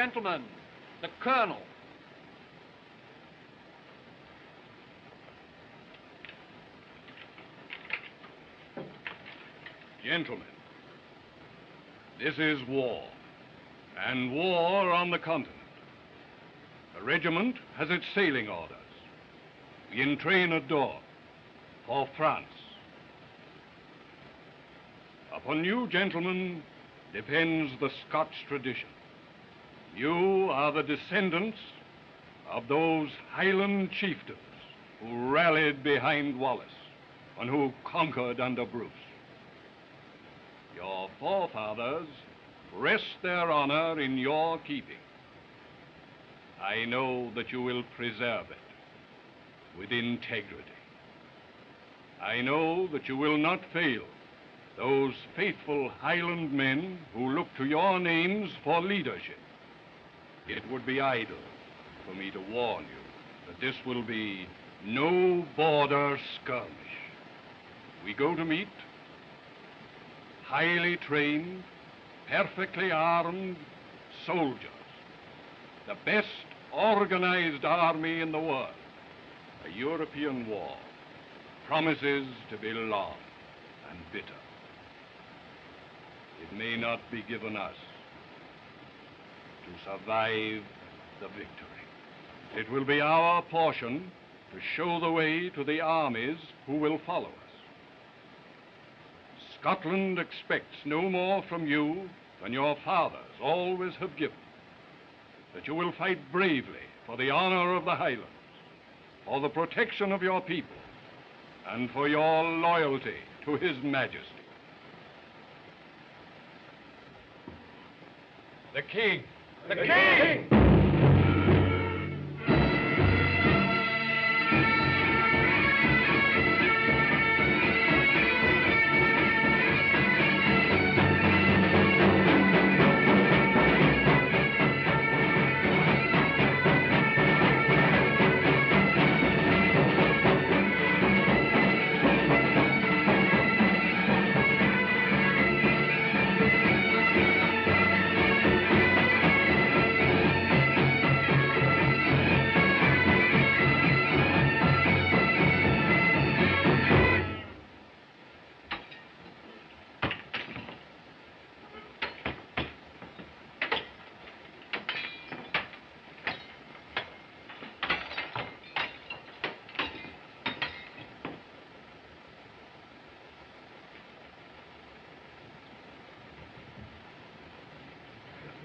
Gentlemen, the Colonel. Gentlemen, this is war, and war on the continent. The regiment has its sailing orders. We entrain at Dore for France. Upon you, gentlemen, depends the Scotch tradition. You are the descendants of those Highland chieftains who rallied behind Wallace and who conquered under Bruce. Your forefathers rest their honor in your keeping. I know that you will preserve it with integrity. I know that you will not fail those faithful Highland men who look to your names for leadership. It would be idle for me to warn you that this will be no border skirmish. We go to meet highly trained, perfectly armed soldiers, the best organized army in the world. A European war promises to be long and bitter. It may not be given us to survive the victory. It will be our portion to show the way to the armies who will follow us. Scotland expects no more from you than your fathers always have given. That you will fight bravely for the honor of the Highlands, for the protection of your people, and for your loyalty to His Majesty. The King! The King!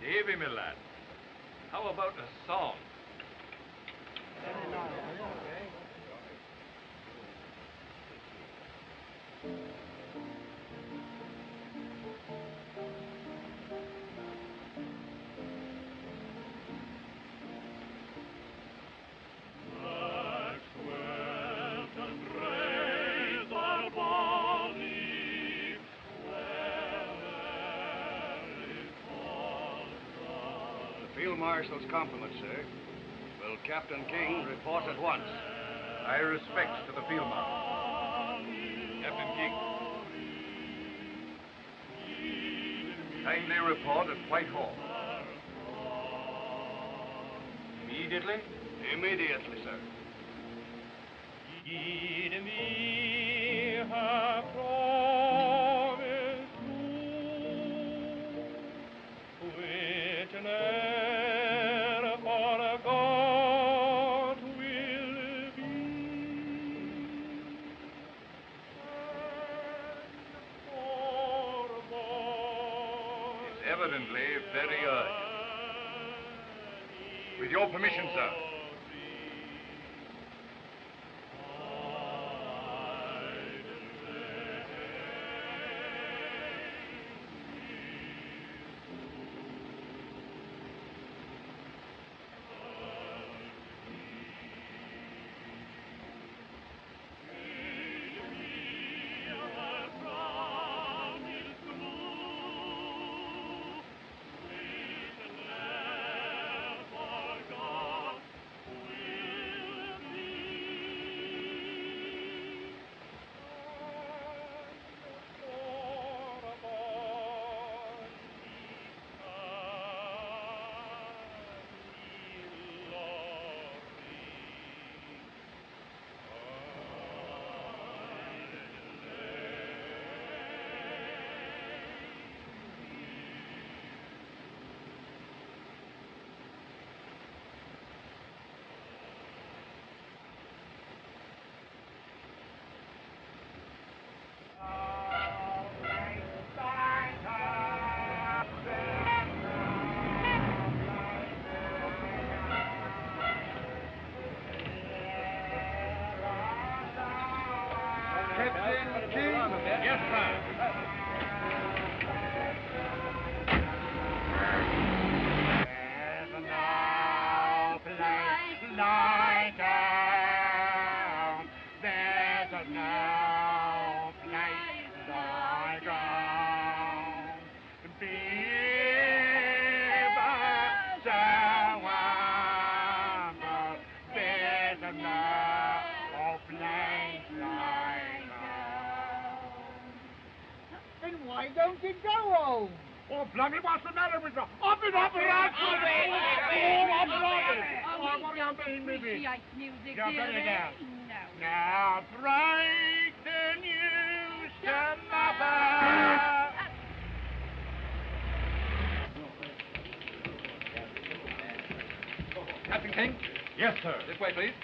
Davy, my lad, how about a song? Field Marshal's compliments, sir. Will Captain King report at once? My respects to the Field Marshal. Captain King. Kindly report at Whitehall. Immediately? Immediately, sir. Give me her promise to witness for God will be, and for boys. It's evidently very urgent. With your permission, sir. Yes, sir. There's no place like home. There's no place like home. Viva the humble. There's no place like home. Then why don't you go home? Oh, bloody, what's the matter with you? Up it, up it, up it! Oh, what do you mean, Mibby? Music, Yeah, dear, better down. No. Now break the news to mother. Captain King? Yes, sir. This way, please.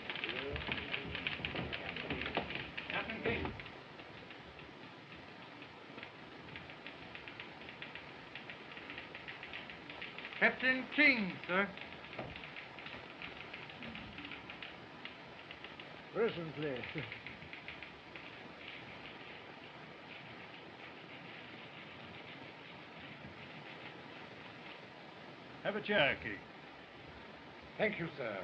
Captain King. Captain King, sir. Presently. Have a chair, King. Thank you, sir.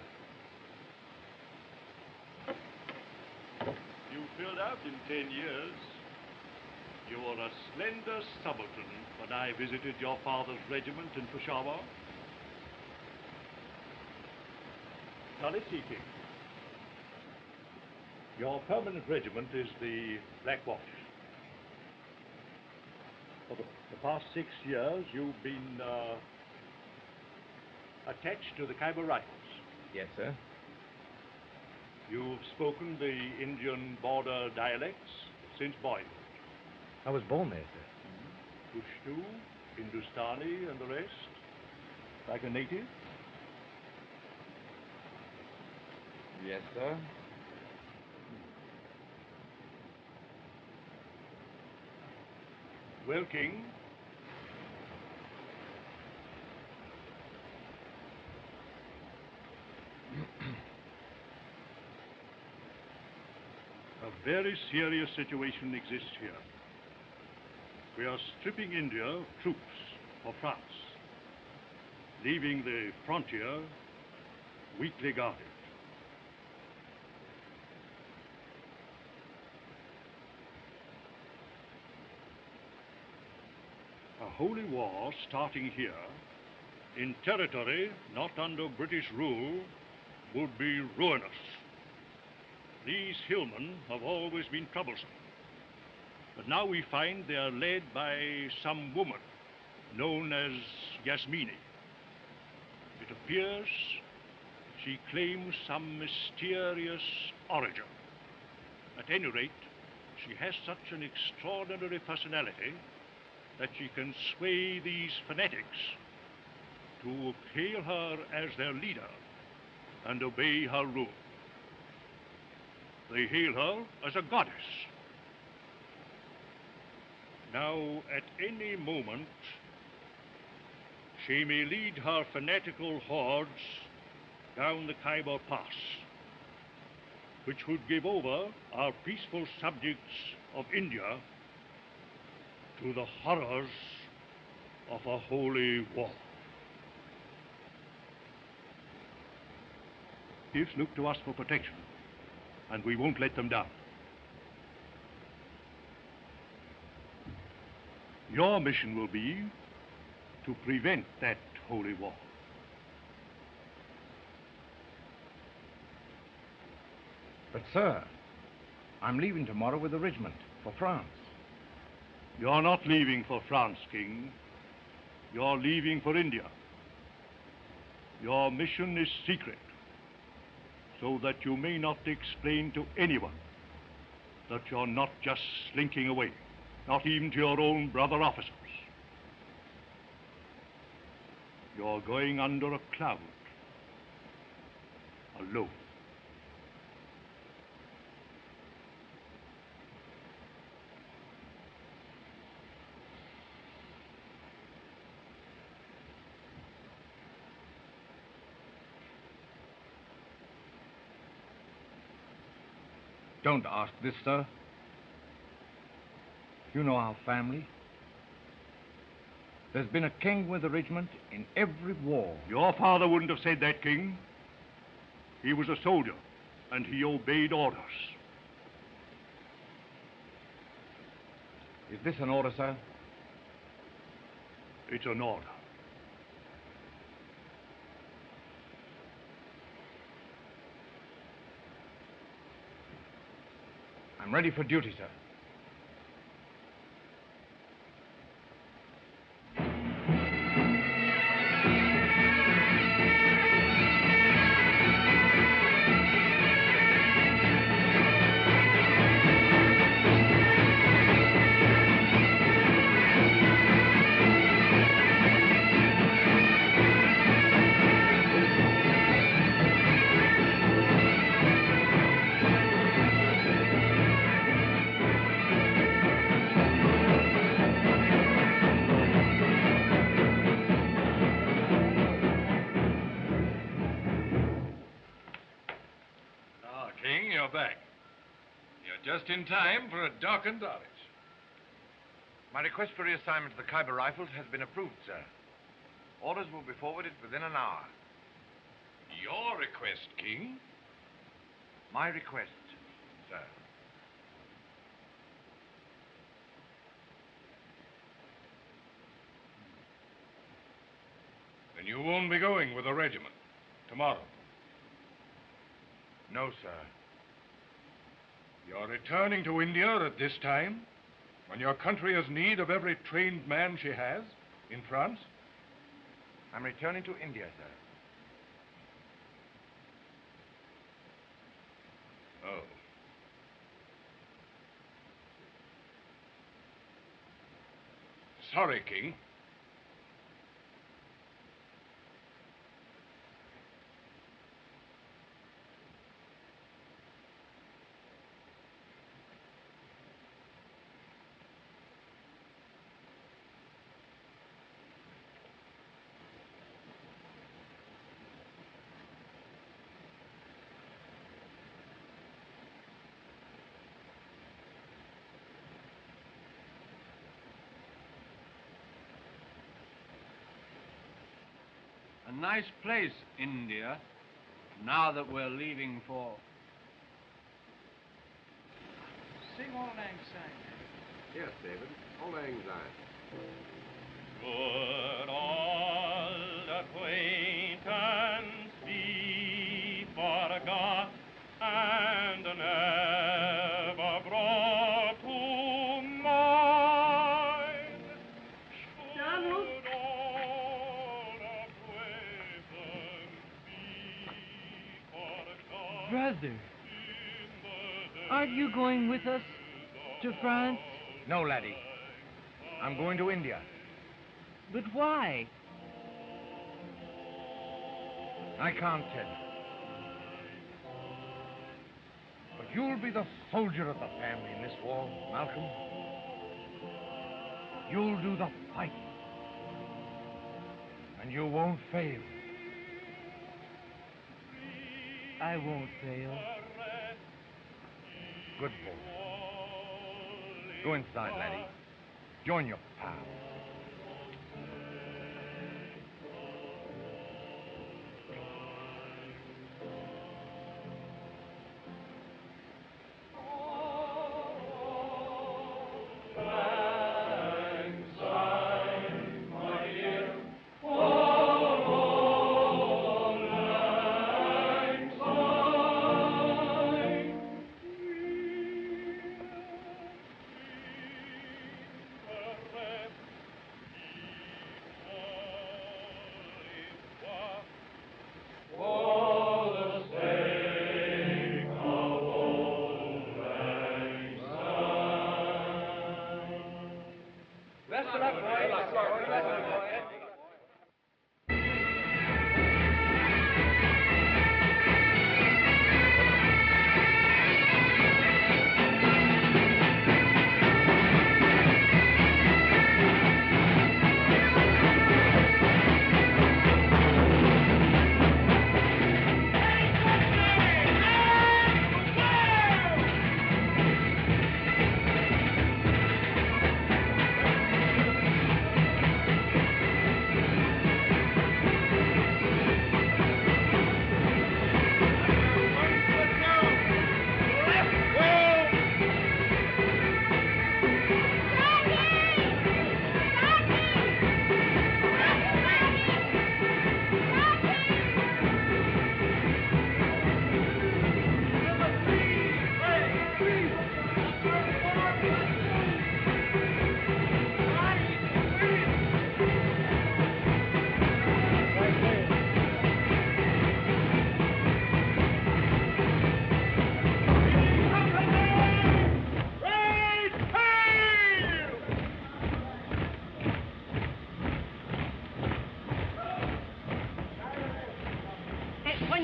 You filled out in 10 years. You were a slender subaltern when I visited your father's regiment in Peshawar. Now let's see, King. Your permanent regiment is the Black Watch. For the past 6 years, you've been attached to the Khyber Rifles. Yes, sir. You've spoken the Indian border dialects since boyhood. I was born there, sir. Pushtu, Hindustani, and the rest? Like a native? Yes, sir. Well, King, a very serious situation exists here. We are stripping India of troops for France, leaving the frontier weakly guarded. A holy war starting here, in territory not under British rule, would be ruinous. These hillmen have always been troublesome. But now we find they are led by some woman known as Yasmini. It appears she claims some mysterious origin. At any rate, she has such an extraordinary personality that she can sway these fanatics to hail her as their leader and obey her rule. They hail her as a goddess. Now, at any moment, she may lead her fanatical hordes down the Khyber Pass, which would give over our peaceful subjects of India to the horrors of a holy war. Chiefs look to us for protection, and we won't let them down. Your mission will be to prevent that holy war. But, sir, I'm leaving tomorrow with the regiment for France. You're not leaving for France, King. You're leaving for India. Your mission is secret, so that you may not explain to anyone that you're not just slinking away, not even to your own brother officers. You're going under a cloud, alone. Don't ask this, sir. You know our family. There's been a king with the regiment in every war. Your father wouldn't have said that, King. He was a soldier, and he obeyed orders. Is this an order, sir? It's an order. I'm ready for duty, sir. King, you're back. You're just in time for a darkened Dulwich. My request for reassignment to the Khyber Rifles has been approved, sir. Orders will be forwarded within an hour. Your request, King? My request, sir. Then you won't be going with the regiment tomorrow. No, sir. You're returning to India at this time, when your country has need of every trained man she has in France? I'm returning to India, sir. Oh. Sorry, King. A nice place, India, now that we're leaving for... Sing Auld Lang Syne. Yes, David. Auld Lang Syne. Good old acquaintance be forgot and never brought to mind. Donald? Should old acquaintance be forgot Brother, in the aren't you going with us to France? No, laddie. I'm going to India. But why? I can't tell you. But you'll be the soldier of the family in this war, Malcolm. You'll do the fighting. And you won't fail. I won't fail. Good boy. Go inside, laddie. Join your pal.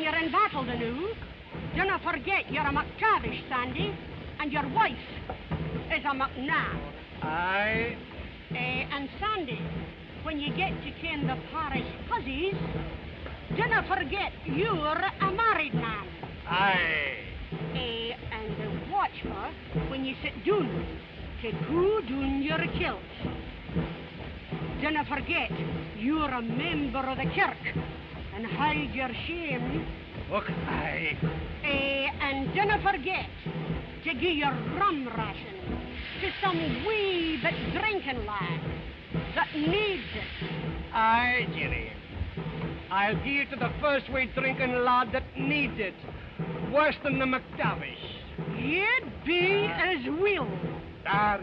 when you're in battle, the new. Dinna forget you're a McTavish, Sandy, and your wife is a McNabb. Aye. And Sandy, when you get to ken the parish hussies, dinna forget you're a married man. Aye. And watch for when you sit down to cool down your kilt. Dinna forget you're a member of the kirk and hide your shame. Look, aye. And dinna forget to give your rum ration to some wee bit drinking lad that needs it. Aye, Jenny. I'll give it to the first wee drinking lad that needs it. Worse than the McTavish. You'd be as will. Dar.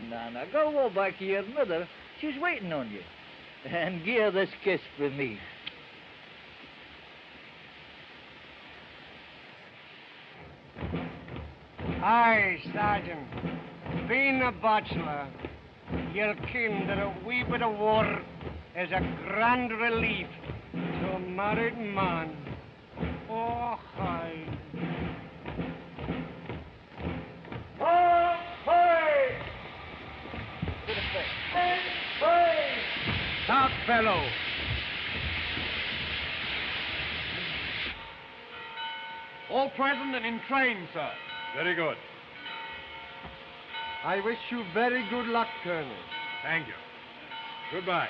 Nana, go back to your mother. She's waiting on you. And give her this kiss for me. Aye, Sergeant. Being a bachelor, you'll ken that a wee bit of war is a grand relief to a married man. Oh, aye. Stop, fellow. All present and in train, sir. Very good. I wish you very good luck, Colonel. Thank you. Goodbye.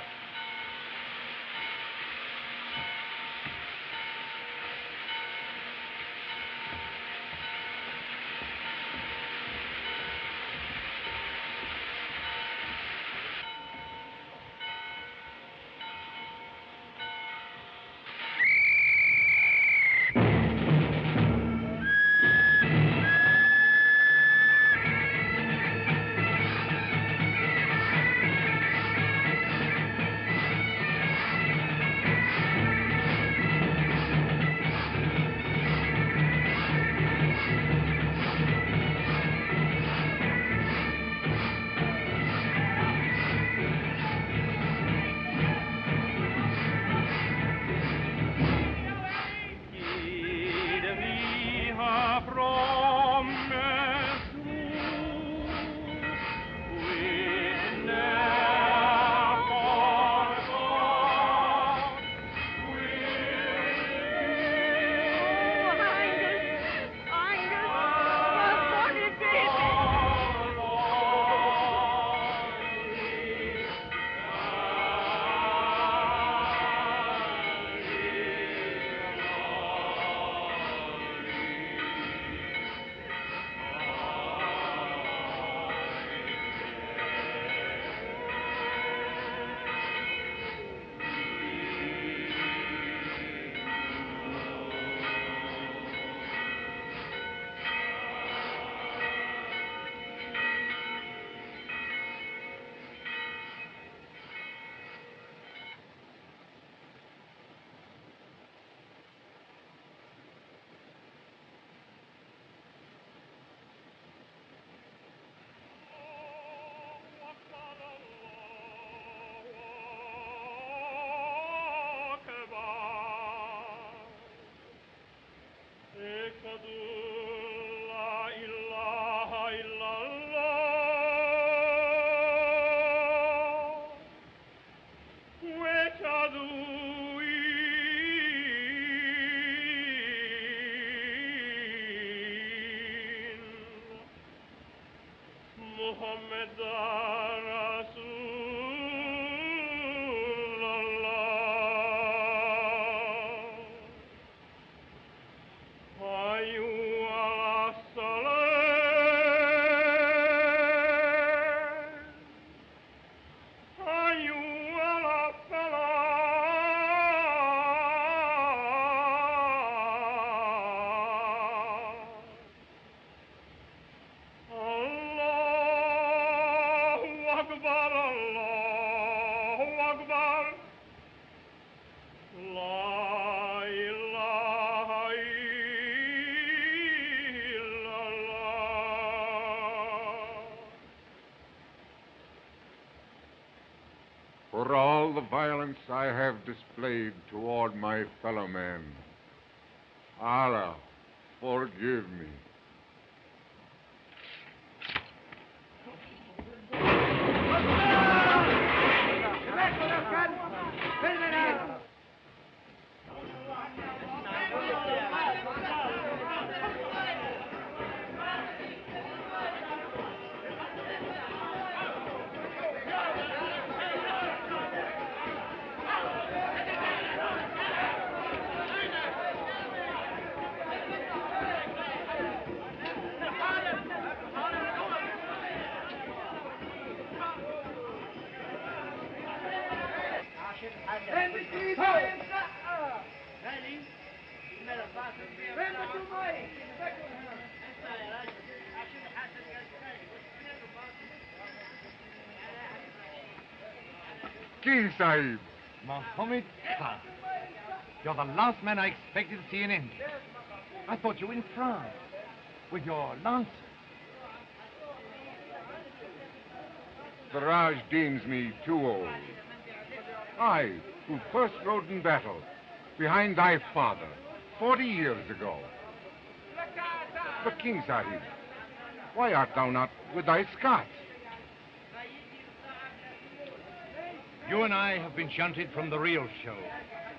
For all the violence I have displayed toward my fellow men, Allah, forgive me. King Sahib. Mohammed Khan. You're the last man I expected to see in India. I thought you were in France with your lancers. The Raj deems me too old. I, who first rode in battle behind thy father 40 years ago. But King Sahib, why art thou not with thy Scots? You and I have been shunted from the real show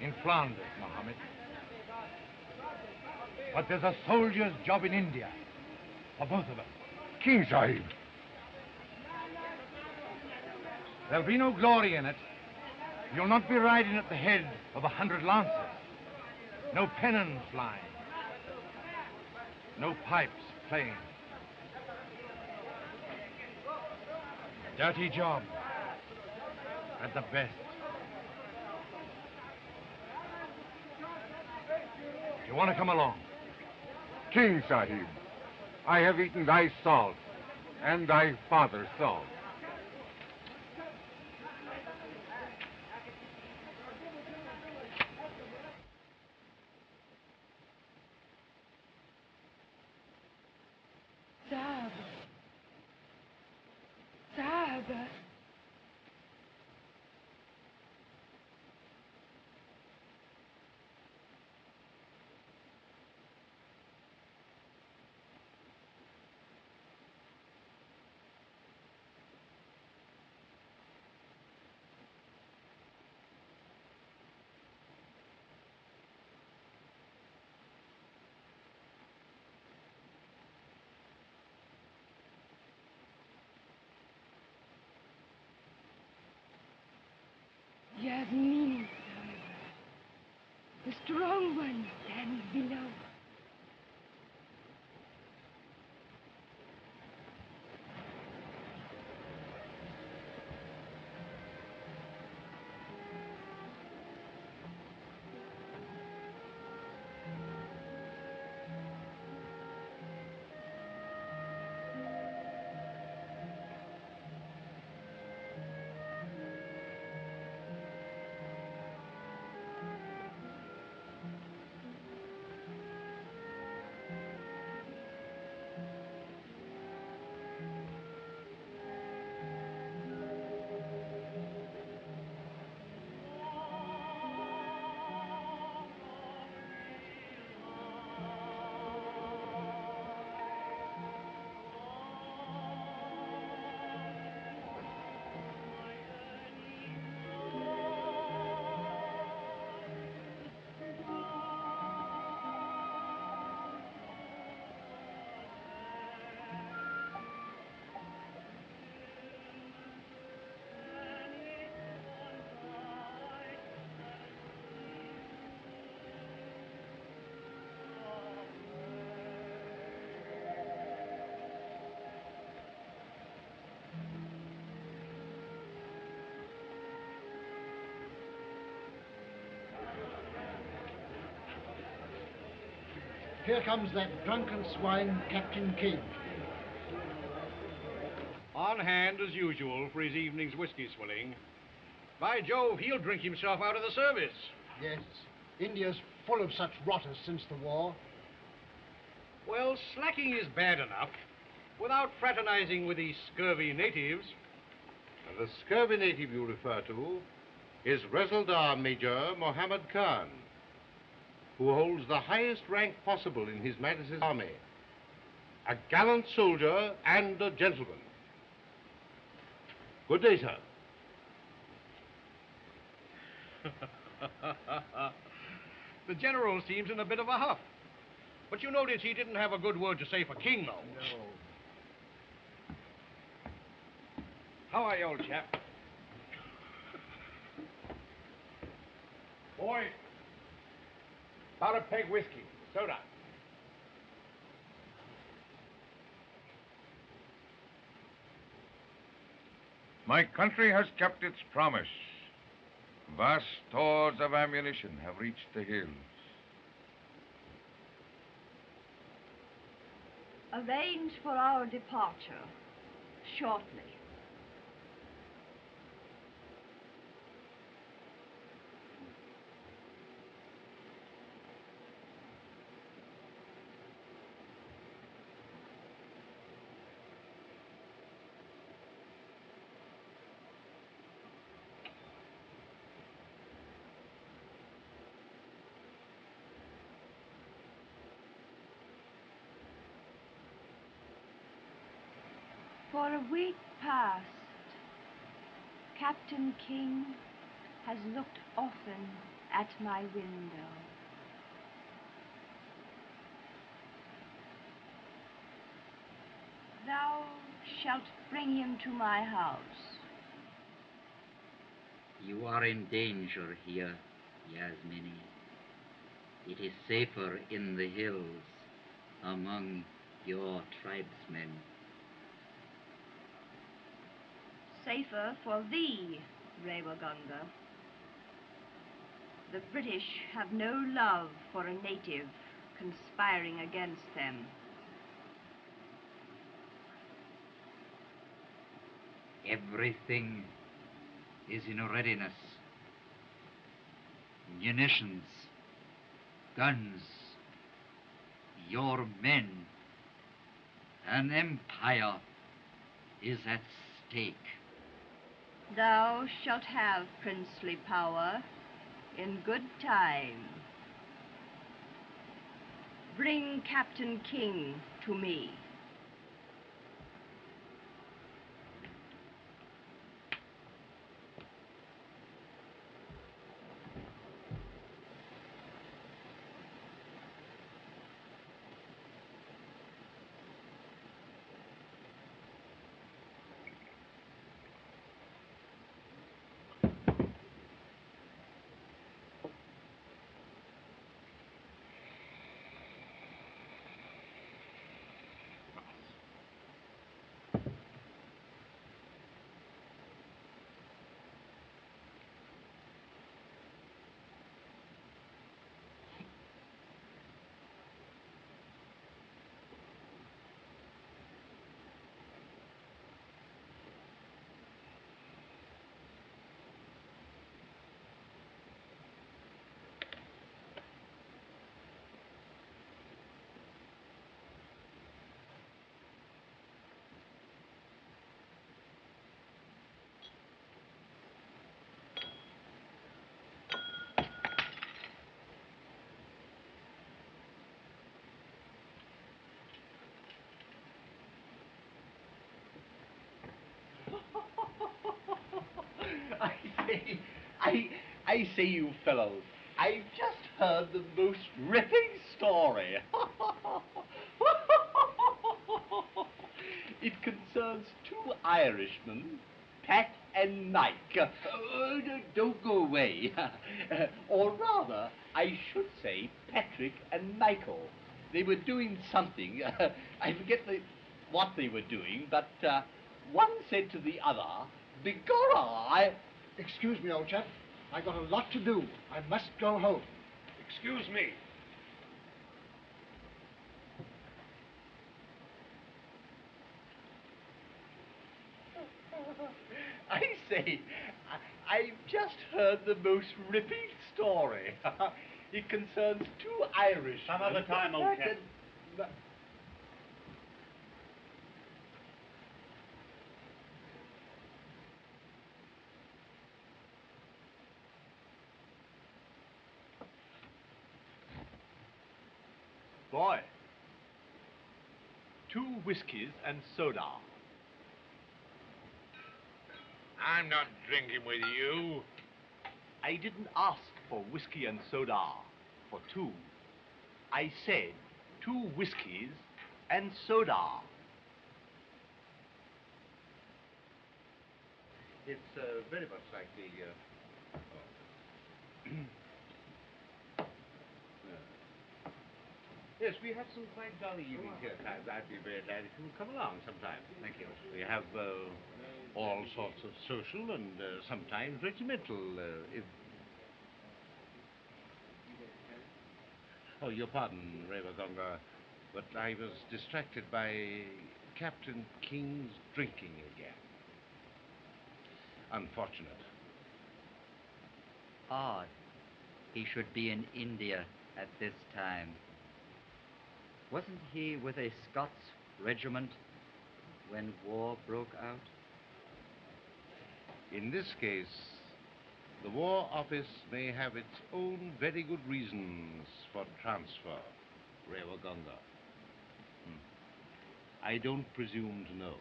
in Flanders, Mohammed. But there's a soldier's job in India for both of us. King Sahib. There'll be no glory in it. You'll not be riding at the head of 100 lancers. No pennons flying. No pipes playing. A dirty job. At the best. You want to come along? King Sahib, I have eaten thy salt and thy father's salt. Sahib. Sahib. Yasmin, the strong one stands below. Here comes that drunken swine, Captain King. On hand, as usual, for his evening's whiskey swilling. By Jove, he'll drink himself out of the service. Yes, India's full of such rotters since the war. Well, slacking is bad enough, without fraternizing with these scurvy natives. The scurvy native you refer to is Resaldar Major Mohammed Khan, who holds the highest rank possible in His Majesty's army. A gallant soldier and a gentleman. Good day, sir. The general seems in a bit of a huff. But you notice he didn't have a good word to say for King, though. No. How are you, old chap? Boy, about a peg whiskey, soda. My country has kept its promise. Vast stores of ammunition have reached the hills. Arrange for our departure shortly. For a week past, Captain King has looked often at my window. Thou shalt bring him to my house. You are in danger here, Yasmini. It is safer in the hills among your tribesmen. Safer for thee, Rewaganda. The British have no love for a native conspiring against them. Everything is in readiness. Munitions, guns, your men. An empire is at stake. Thou shalt have princely power in good time. Bring Captain King to me. I say, you fellows, I've just heard the most ripping story. It concerns two Irishmen, Pat and Mike. Don't go away. Or rather, I should say Patrick and Michael. They were doing something. I forget what they were doing, but one said to the other, "Begorra, Excuse me, old chap. I got a lot to do. I must go home. Excuse me. heard the most ripping story. It concerns two Irish. Some other time, old Captain. Boy, 2 whiskies and soda. I'm not drinking with you. I didn't ask for whiskey and soda for 2. I said 2 whiskies and soda. It's very much like the... Yes, we have some quite jolly evenings here at times. I'd be very glad if you would come along sometime. Thank you. We have all sorts of social and sometimes regimental... Oh, your pardon, Revagonga, but I was distracted by Captain King's drinking again. Unfortunate. Odd. He should be in India at this time. Wasn't he with a Scots regiment when war broke out? In this case, the War Office may have its own very good reasons for transfer, Revagonga. I don't presume to know.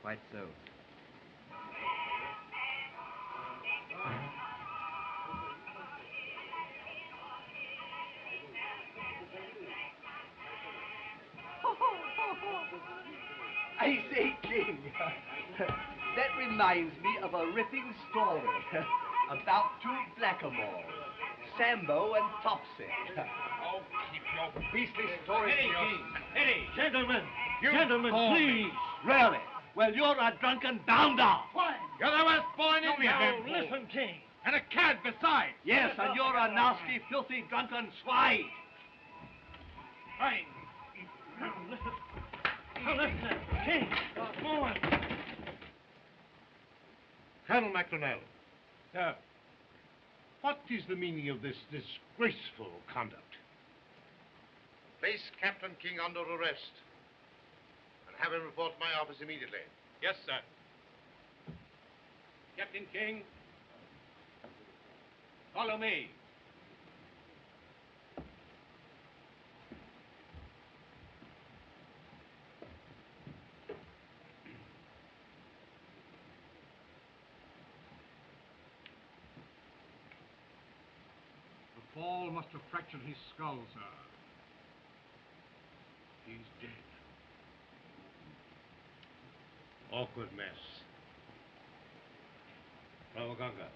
Quite so. I say, King, that reminds me of a ripping story about 2 blackamoors, Sambo and Topsy. Oh, keep your beastly stories to yourself. Eddie! Gentlemen! Gentlemen, please! Really? Well, you're a drunken bounder. Why? You're the worst boy in India. No, listen, King. And a cad besides. Yes, and you're a nasty, filthy, drunken swine. Fine. Listen. Now listen, King. Forward. Colonel Mclaglen, Sir. what is the meaning of this disgraceful conduct? Place Captain King under arrest and have him report to my office immediately. Yes, sir. Captain King, follow me. The fall must have fractured his skull, sir. He's dead. Awkward mess. Ravaganga.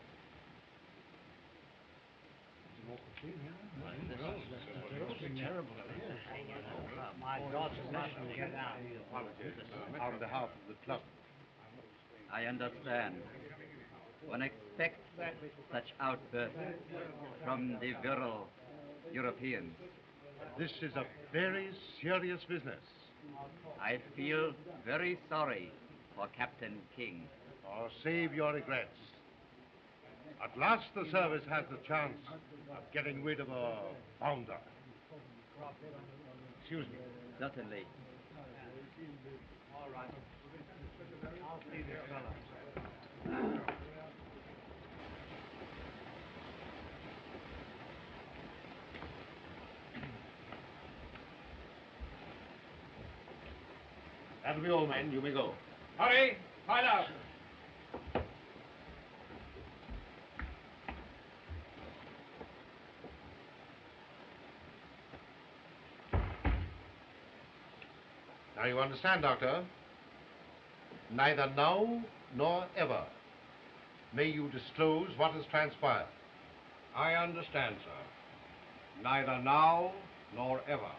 Terrible. My God, get out. On behalf of the club. I understand. One expects such outbursts from the virile Europeans. This is a very serious business. I feel very sorry for Captain King. Oh, save your regrets. At last the service has the chance of getting rid of a bounder. Excuse me. Certainly. All right. I'll see this fellow. That'll be all, men. You may go. Hurry, file out. Now you understand, Doctor? Neither now nor ever may you disclose what has transpired. I understand, sir. Neither now nor ever.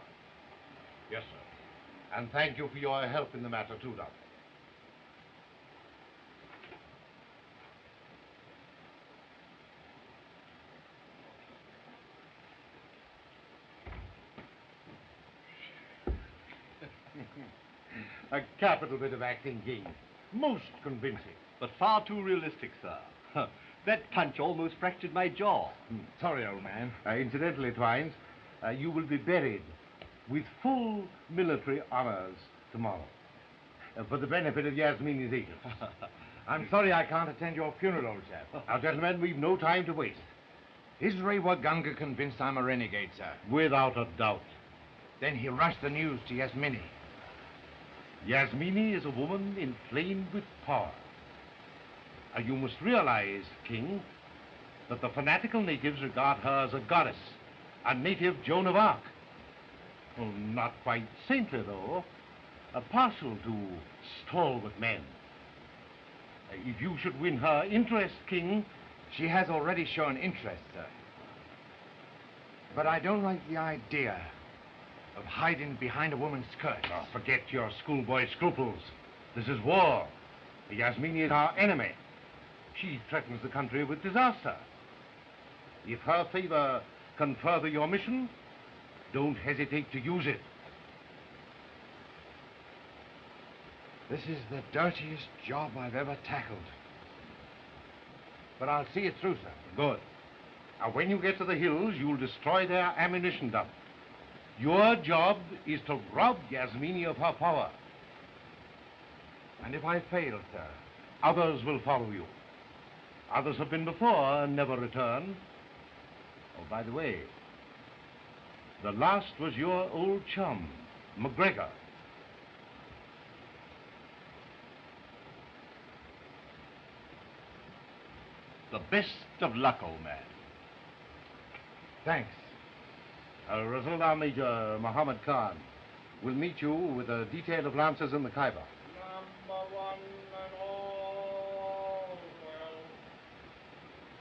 Yes, sir. And thank you for your help in the matter, too, Doctor. A capital bit of acting, King. Most convincing. But far too realistic, sir. That punch almost fractured my jaw. Sorry, old man. Incidentally, Twines, you will be buried with full military honors tomorrow. For the benefit of Yasmini's agents. I'm sorry I can't attend your funeral, old chap. Now, gentlemen, we've no time to waste. Is Rewa Gunga convinced I'm a renegade, sir? Without a doubt. Then he rushed the news to Yasmini. Yasmini is a woman inflamed with power. You must realize, King, that the fanatical natives regard her as a goddess, a native Joan of Arc. Well, not quite saintly, though. Partial to stalwart men. If you should win her interest, King... She has already shown interest, sir. But I don't like the idea of hiding behind a woman's skirt. Oh, forget your schoolboy scruples. This is war. Yasmini is our enemy. She threatens the country with disaster. If her favor can further your mission, don't hesitate to use it. This is the dirtiest job I've ever tackled. But I'll see it through, sir. Good. Now, when you get to the hills, you'll destroy their ammunition dump. Your job is to rob Yasmini of her power. And if I fail, sir? Others will follow you. Others have been before and never returned. Oh, by the way, the last was your old chum, McGregor. The best of luck, old man. Thanks. Result Major Muhammad Khan will meet you with a detail of lancers in the Khyber. Number 1 and all well.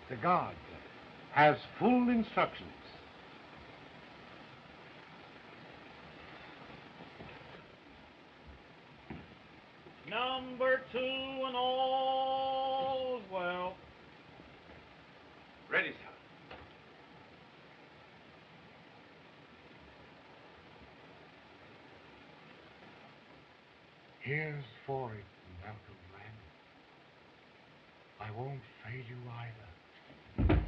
The guard has full instructions. Number 2 and all well. Ready, sir. Here's for it, Mclaglen. I won't fail you either.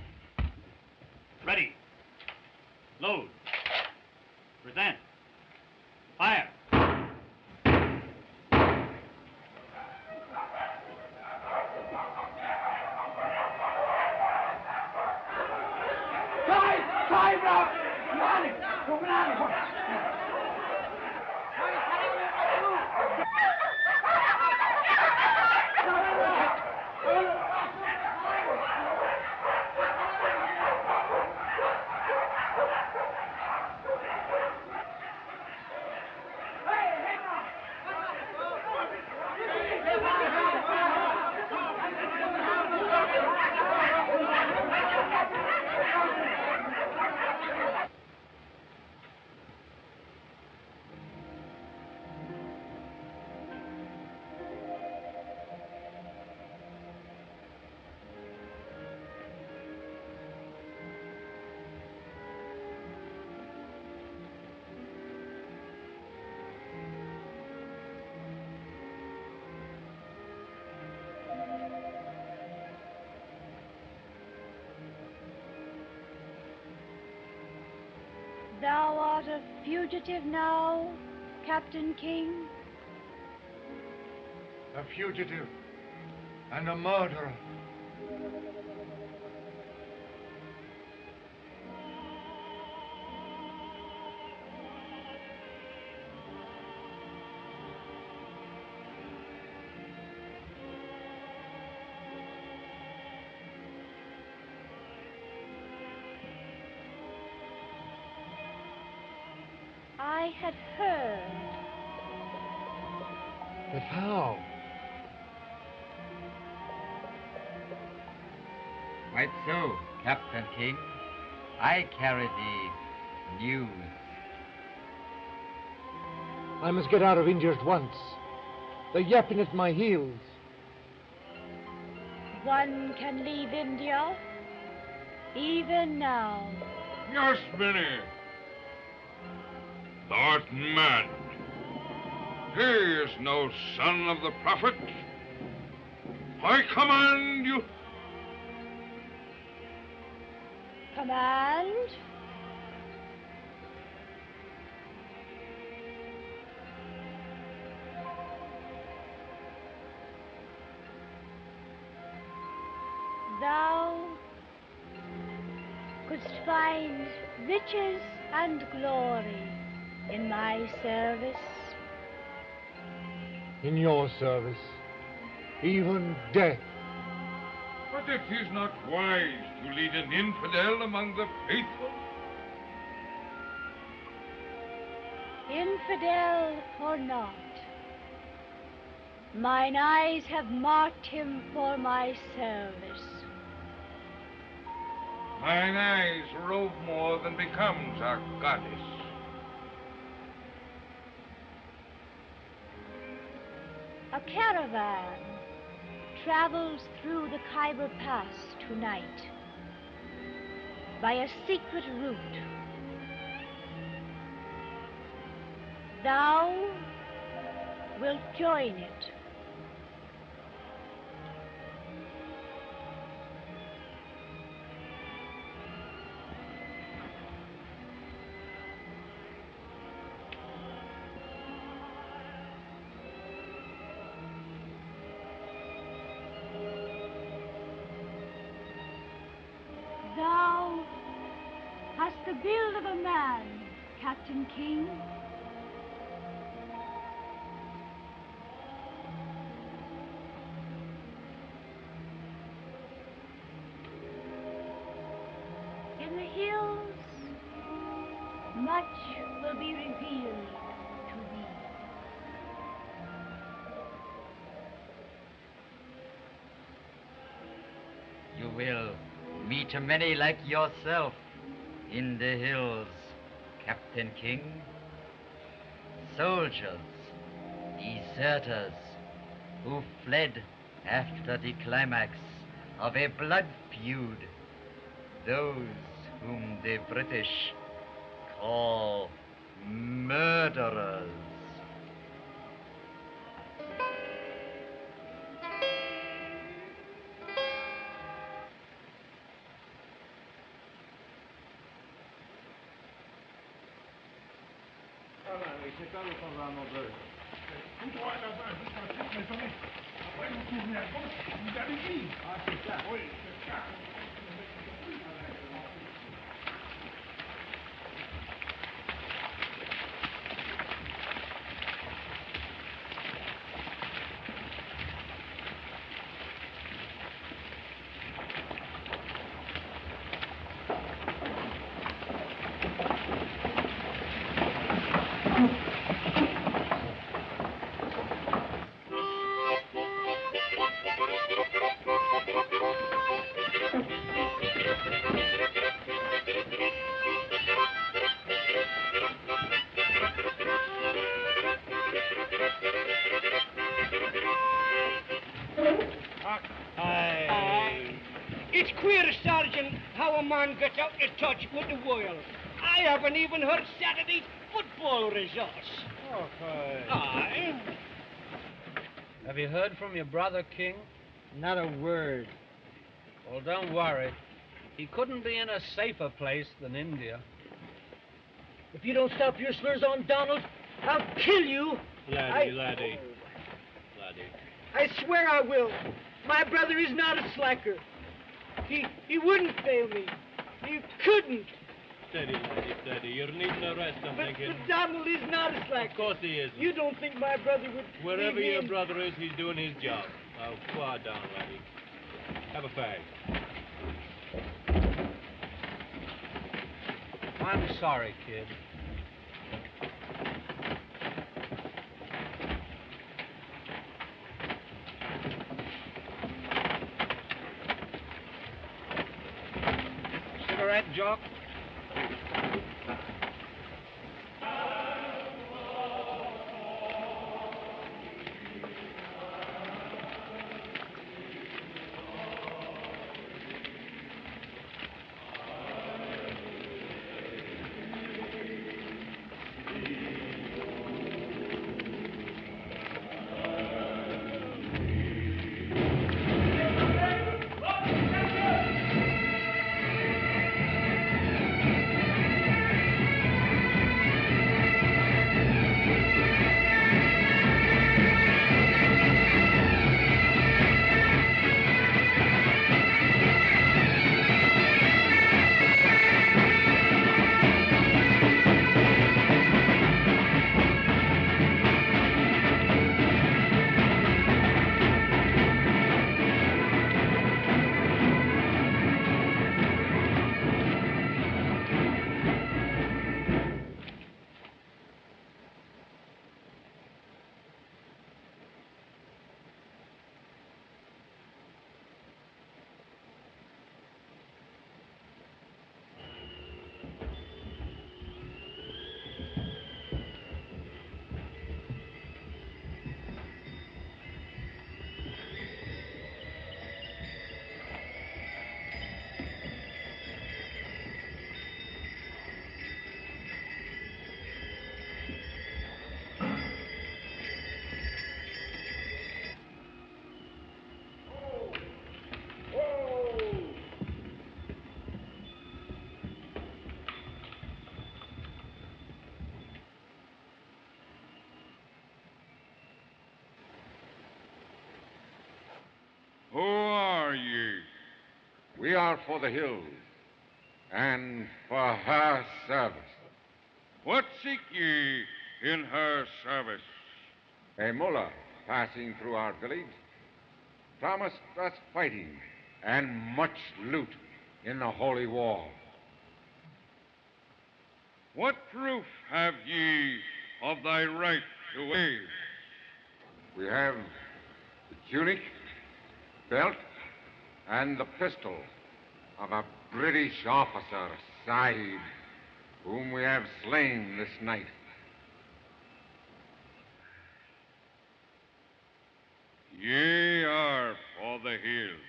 Ready. Load. Present. Fire. Thou art a fugitive now, Captain King? A fugitive and a murderer. I had heard. But how? Quite so, Captain King. I carry the news. I must get out of India at once. They're yapping at my heels. One can leave India, even now. Yasmini! Thou art mad. He is no son of the prophet. I command you. Command. Thou couldst find riches and glory in my service. In your service, even death. But it is not wise to lead an infidel among the faithful. Infidel or not, mine eyes have marked him for my service. Mine eyes rove more than becomes our goddess. A caravan travels through the Khyber Pass tonight by a secret route. Thou wilt join it. Thou hast the build of a man, Captain King. In the hills, much will be revealed to thee. You will meet many like yourself in the hills, Captain King. Soldiers, deserters, who fled after the climax of a blood feud. Those whom the British call murderers. It's queer, Sergeant, how a man gets out of touch with the world. I haven't even heard Saturday's football results. Aye. Have you heard from your brother, King? Not a word. Well, don't worry. He couldn't be in a safer place than India. If you don't stop your slurs on Donald, I'll kill you. Laddie. I swear I will. My brother is not a slacker. He wouldn't fail me. He couldn't. Steady, laddie, steady. You're needing a rest, I'm thinking. But Donald is not a slacker. Of course he isn't. You don't think my brother would... Wherever leave your me brother is, he's doing his job. Now, quiet down, laddie. Have a fag. I'm sorry, kid. Cigarette, Jock? We are for the hills and for her service. What seek ye in her service? A mullah passing through our village promised us fighting and much loot in the holy war. What proof have ye of thy right to wave? We have the tunic, belt, and the pistol of a British officer, Sahib, whom we have slain this night. Ye are for the hills.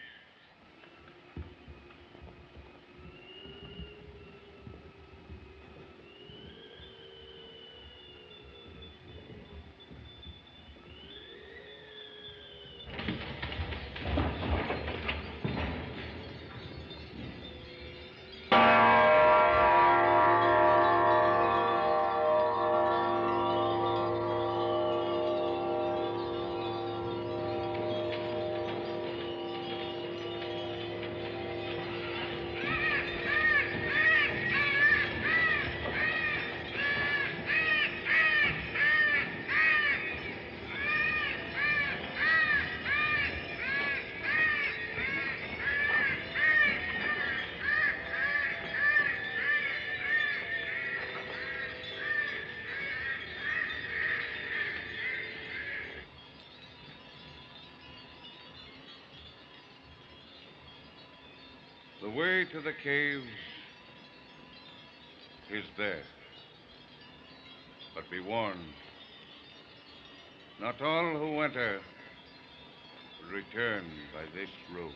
The way to the caves is there. But be warned, not all who enter will return by this road.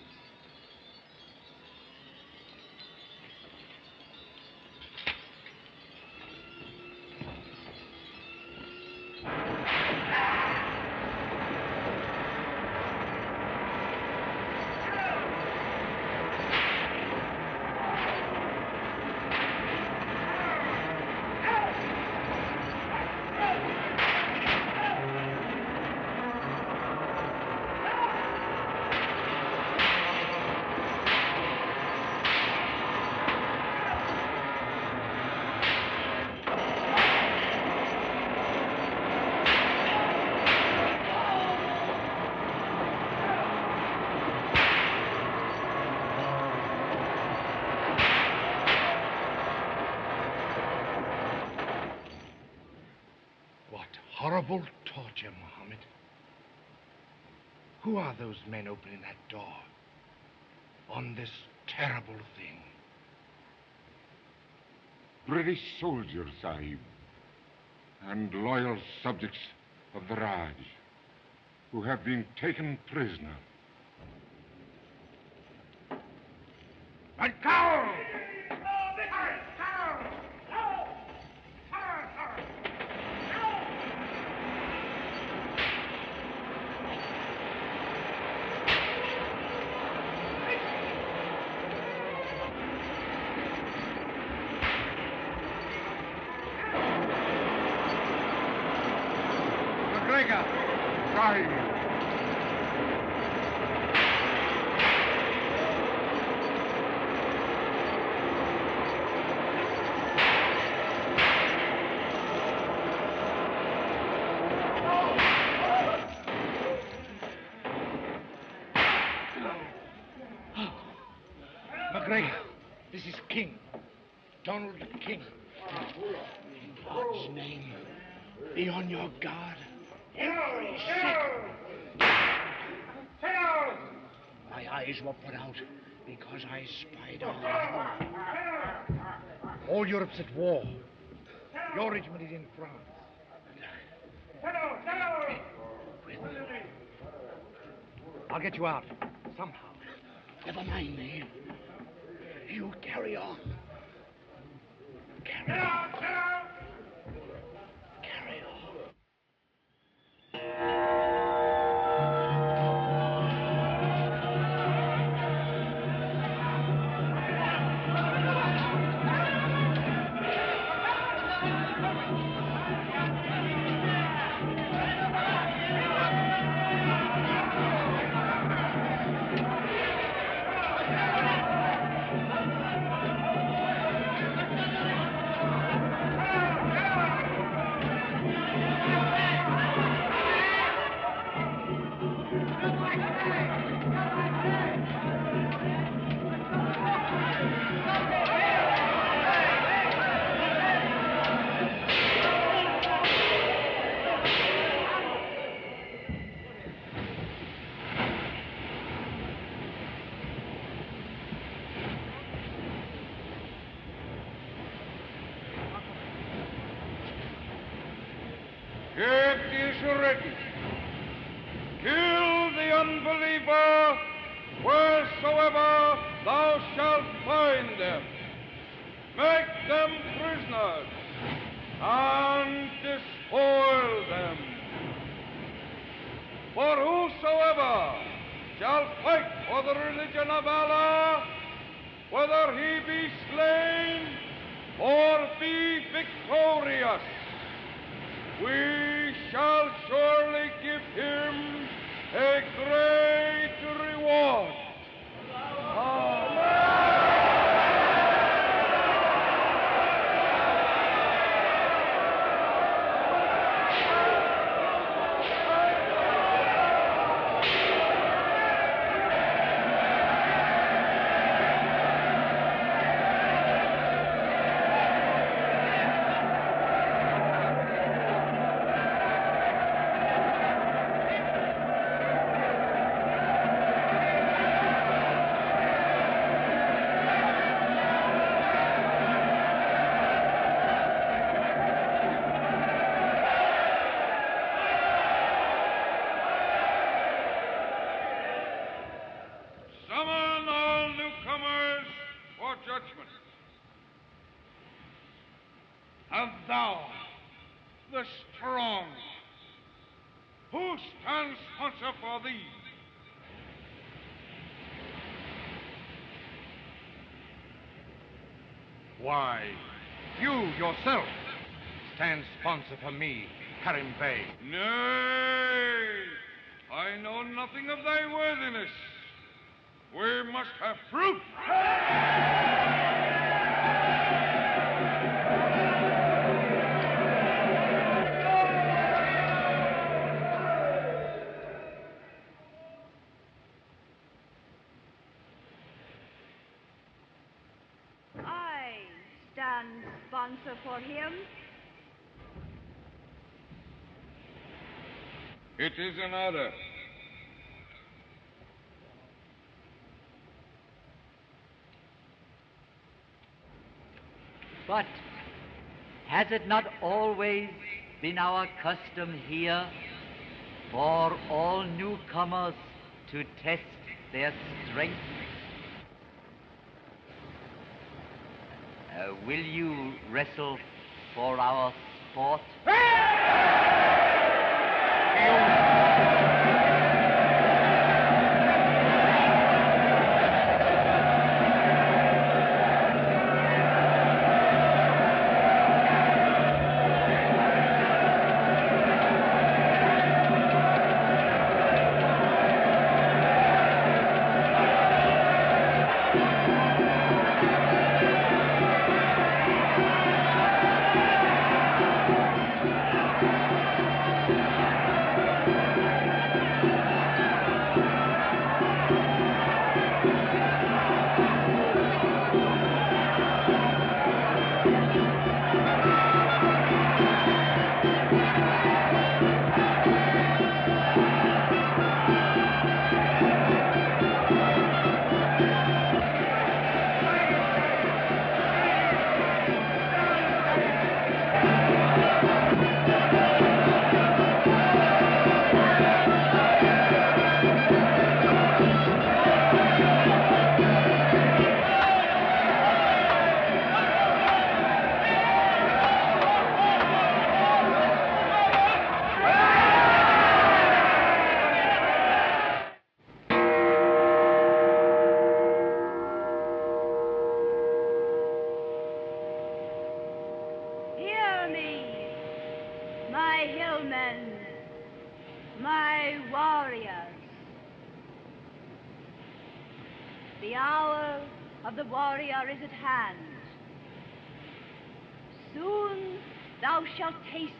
Horrible torture, Mohammed. Who are those men opening that door on this terrible thing? British soldiers, Sahib, and loyal subjects of the Raj, who have been taken prisoner. But go! Mclaglen! Sahib! Mclaglen, this is King. Donald King. In God's name, be on your guard every second. My eyes were put out because I spied on you. All Europe's at war. Your regiment is in France. I'll get you out, somehow. Never mind me. You carry on. Carry on. Carry on. It is written, kill the unbeliever wheresoever thou shalt find them. Make them prisoners and despoil them. For whosoever shall fight for the religion of Allah, whether he be slain or be victorious, we shall surely give him a great reward. And thou, the strong, who stands sponsor for thee? Why, you yourself stand sponsor for me, Karim Bey. Nay, I know nothing of thy worthiness. We must have proof. I stand sponsor for him. It is an order. But has it not always been our custom here for all newcomers to test their strength? Will you wrestle for our sport? Hear me, my hillmen, my warriors. The hour of the warrior is at hand. Soon thou shalt taste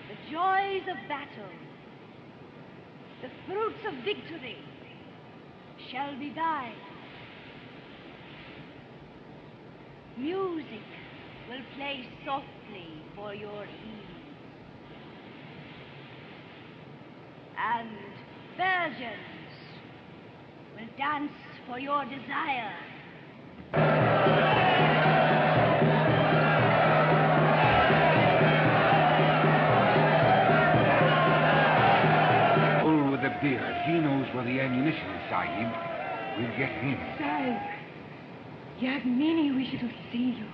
the joys of battle. The fruits of victory shall be thine. Music will play softly for your ease. And virgins will dance for your desire. Sahib. We'll get him. Sahib, Yagmini wishes to see you.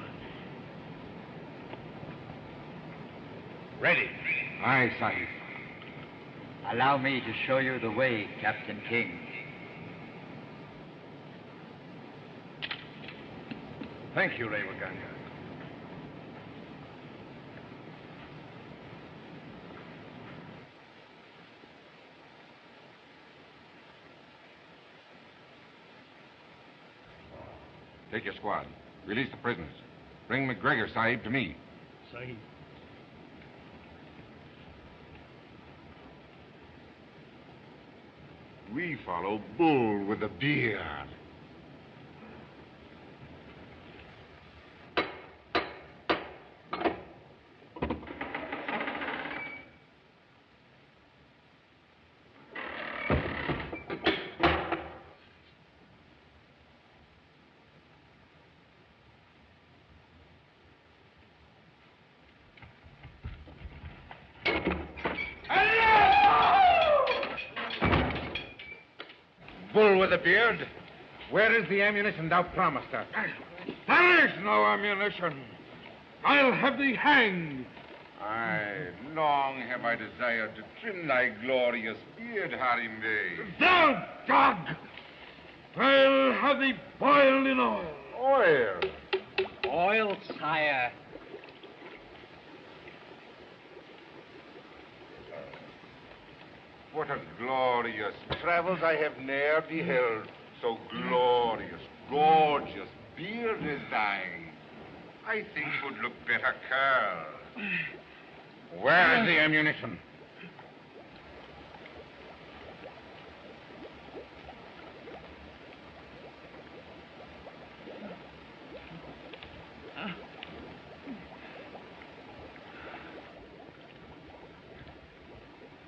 Ready. Aye, Sahib. Allow me to show you the way, Captain King. Thank you, Revaganga. Take your squad. Release the prisoners. Bring McGregor, Sahib, to me. Sahib. We follow Bull with the beard. Bull with the beard, where is the ammunition thou promised us? There is no ammunition. I'll have thee hanged. Aye, long have I desired to trim thy glorious beard, Harim Bey. Thou dog! I'll have thee boiled in oil. Oil? Oil, sire. What a glorious travels I have ne'er beheld. So glorious, gorgeous beard as thine. I think would look better curled. Where is the ammunition?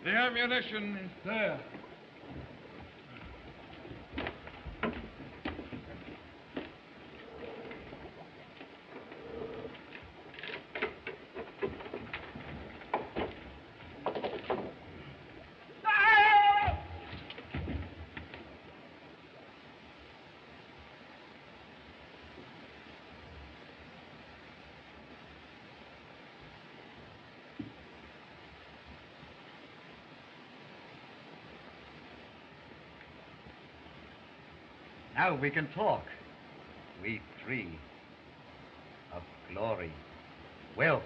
The ammunition is there. Now we can talk, we three, of glory, wealth,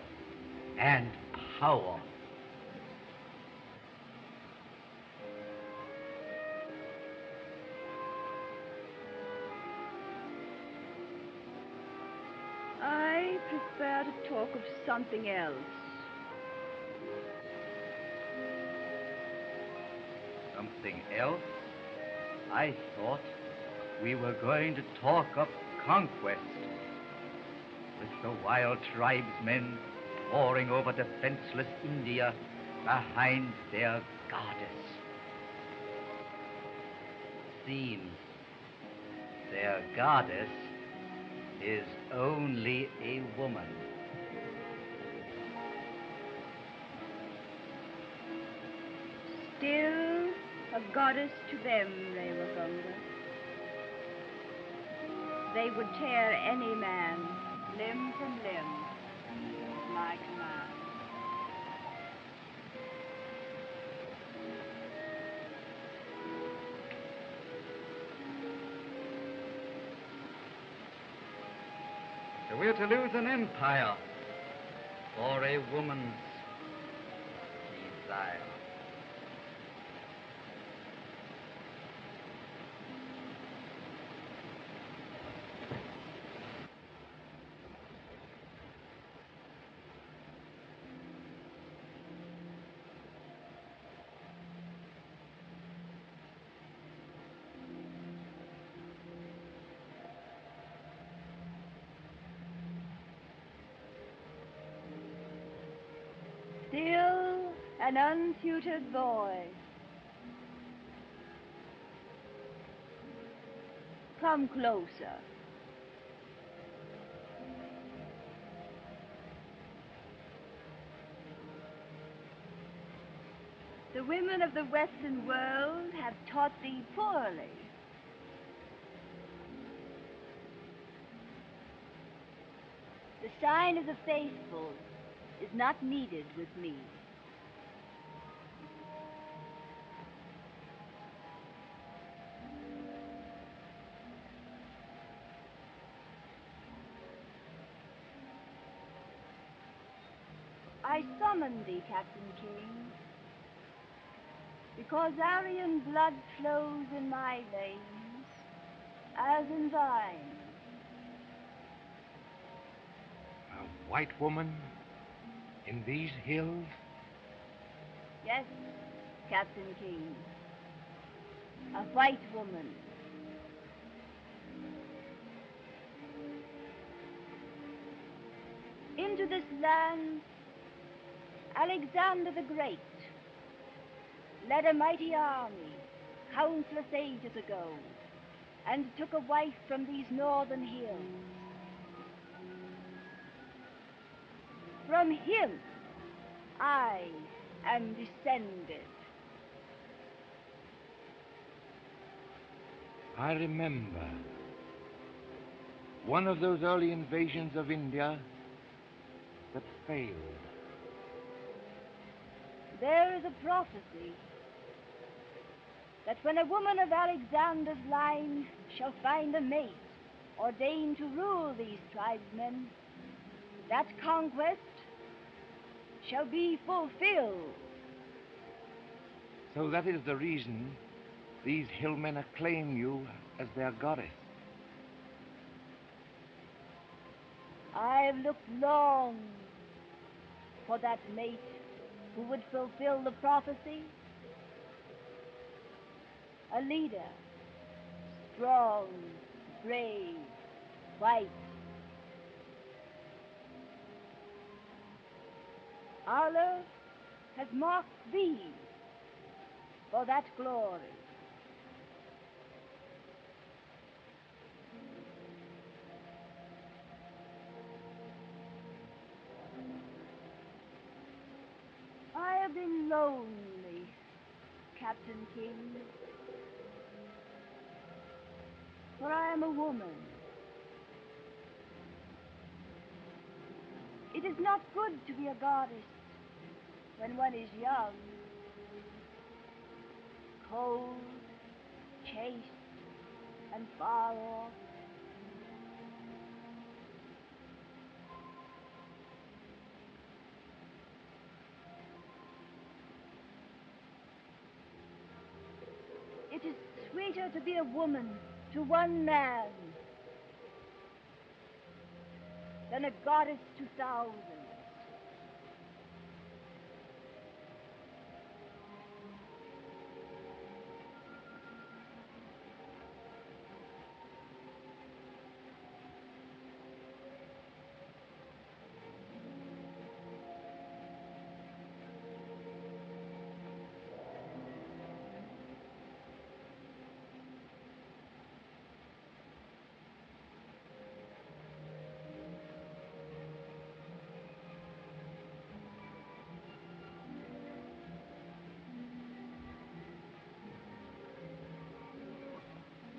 and power. I prefer to talk of something else. Something else? I thought we were going to talk of conquest, with the wild tribesmen pouring over defenseless India behind their goddess. Seems their goddess is only a woman. Still a goddess to them, Revaganga. They would tear any man limb from limb, like a man. So we're to lose an empire for a woman's desire. Still an untutored boy. Come closer. The women of the Western world have taught thee poorly. sign of the faithful is not needed with me. I summon thee, Captain King, because Aryan blood flows in my veins, as in thine. A white woman in these hills? Yes, Captain King, a white woman. Into this land, Alexander the Great led a mighty army countless ages ago and took a wife from these northern hills. From him I am descended. I remember one of those early invasions of India that failed. There is a prophecy that when a woman of Alexander's line shall find a mate ordained to rule these tribesmen, that conquest shall be fulfilled. So that is the reason these hillmen acclaim you as their goddess. I have looked long for that mate who would fulfill the prophecy. A leader, strong, brave, white. Allah has marked thee for that glory. I have been lonely, Captain King, for I am a woman. It is not good to be a goddess when one is young, cold, chaste, and far off. It is sweeter to be a woman to one man than a goddess to thousands.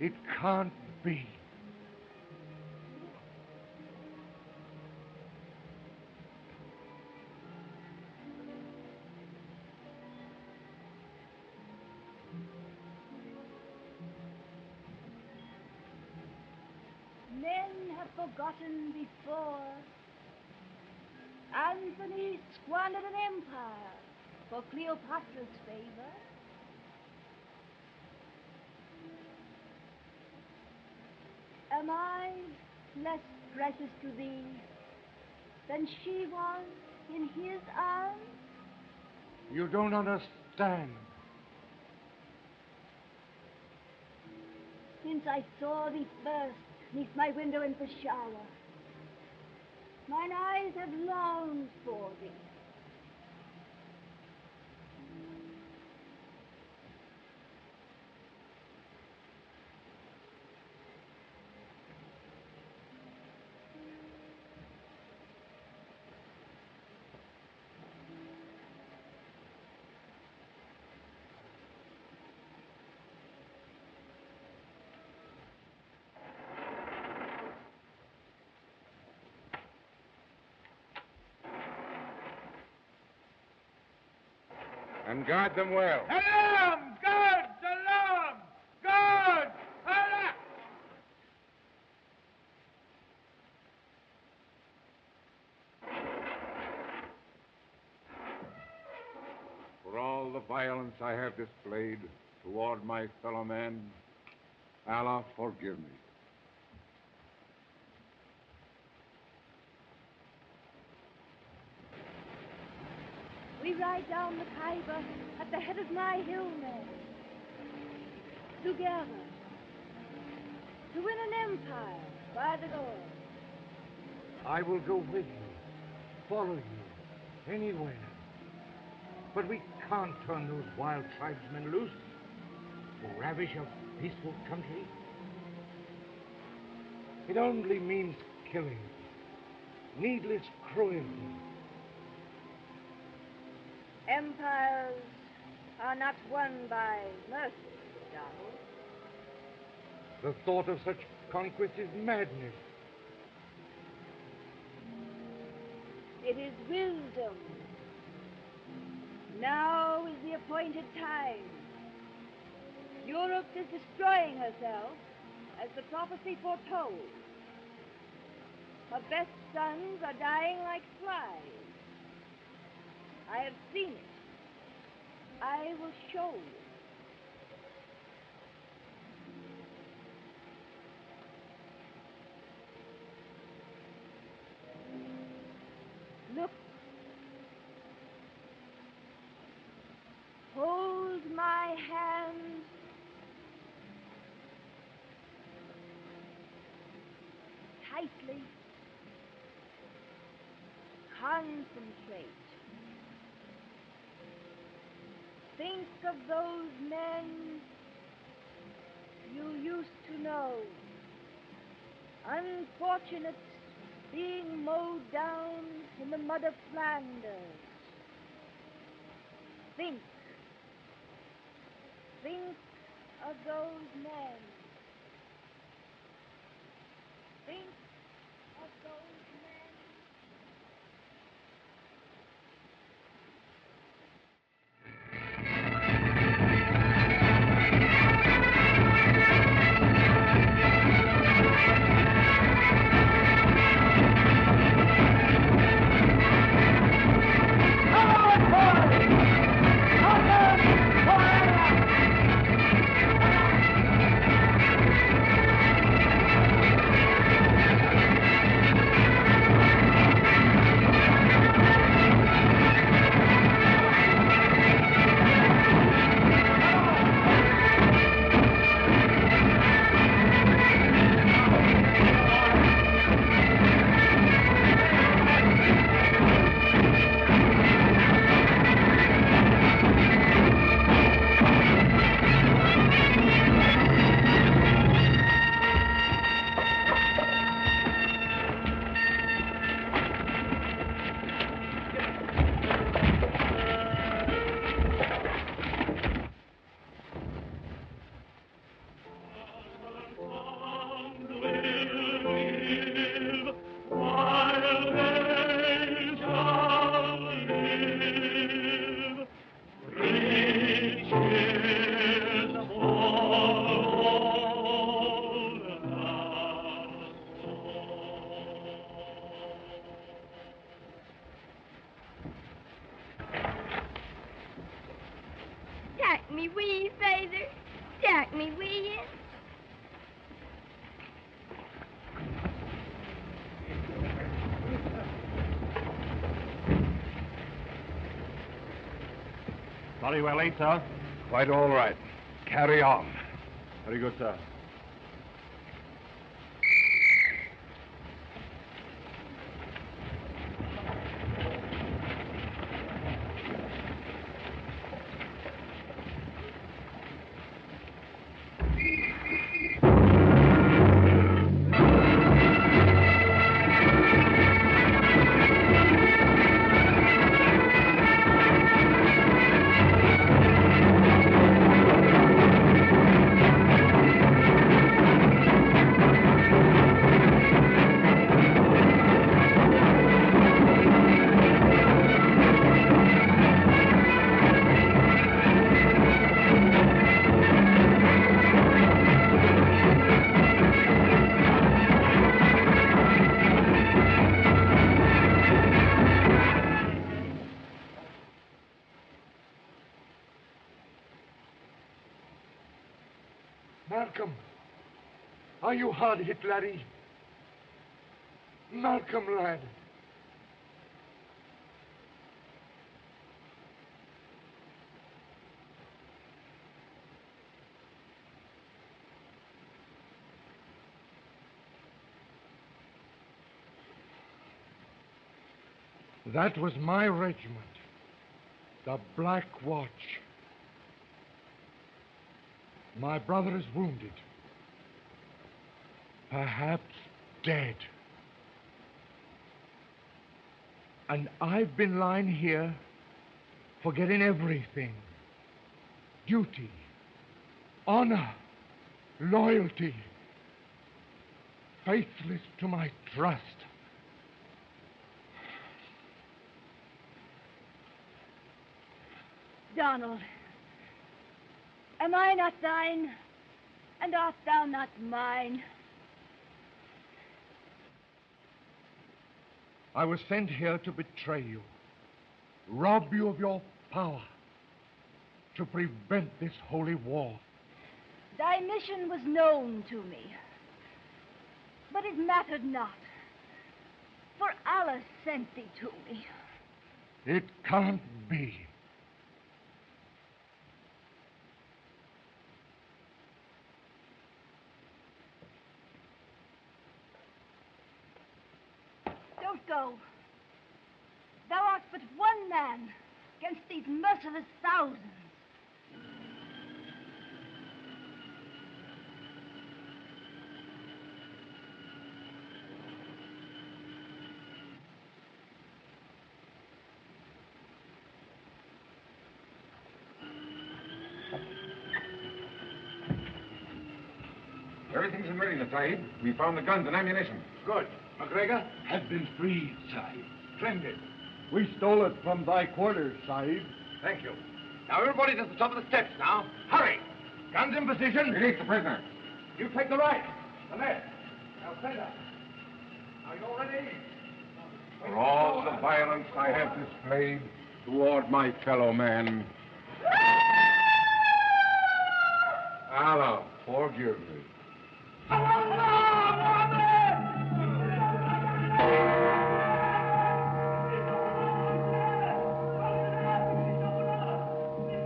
It can't be. Men have forgotten before. Anthony squandered an empire for Cleopatra's favor. Am I less precious to thee than she was in his arms? You don't understand. Since I saw thee first neath my window in Peshawar, mine eyes have longed for thee. and guard them well. Alarm! Guards! Alarm! Guards! Alarm! For all the violence I have displayed toward my fellow man, Allah forgive me. We ride down the Khyber at the head of my hillmen. Together. To win an empire by the Lord. I will go with you, follow you, anywhere. But we can't turn those wild tribesmen loose to ravish a peaceful country. It only means killing, needless cruelty. Empires are not won by mercy, Donald. The thought of such conquest is madness. It is wisdom. Now is the appointed time. Europe is destroying herself, as the prophecy foretold. Her best sons are dying like flies. I have seen it. I will show you. Look. Hold my hand. Tightly. Concentrate. Think of those men you used to know. Unfortunates being mowed down in the mud of Flanders. Think. Think of those men. Think of those men. Take me with you, Father. Take me with you. Very well, ain't, sir? Quite all right. Carry on. Very good, sir. Malcolm! Are you hard hit, laddie? Malcolm, lad. That was my regiment, the Black Watch. My brother is wounded, perhaps dead. And I've been lying here, forgetting everything. Duty, honor, loyalty, faithless to my trust. Donald, am I not thine, and art thou not mine? I was sent here to betray you, rob you of your power, to prevent this holy war. Thy mission was known to me, but it mattered not, for Allah sent thee to me. It can't be. Don't go. Thou art but one man against these merciless thousands. Everything's in readiness, Sahib. We found the guns and ammunition. Good. McGregor has been freed, Sahib. Splendid. We stole it from thy quarters, Sahib. Thank you. Now, everybody to the top of the steps now. Hurry! Guns in position. Release the prisoner. You take the right, the left. Now, center. Now, you ready? For all the violence I have displayed toward my fellow man, Allah forgive me.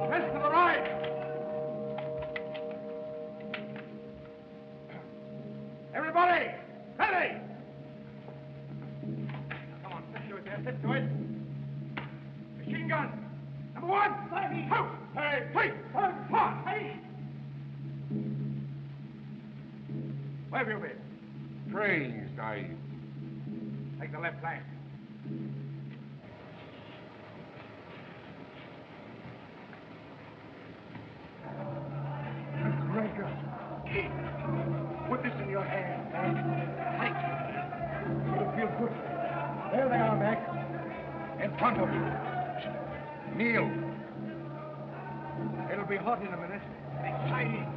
Rest to the right. Everybody, ready. Come on, sit to it there, sit to it. Machine gun. Number one. Two. Three. Four. Where have you been? Praying, Sahib. Take the left flank. McGregor, put this in your hand, Mac. Thank you. It'll feel good. There they are, Mac. In front of you. Kneel. It'll be hot in a minute. Exciting.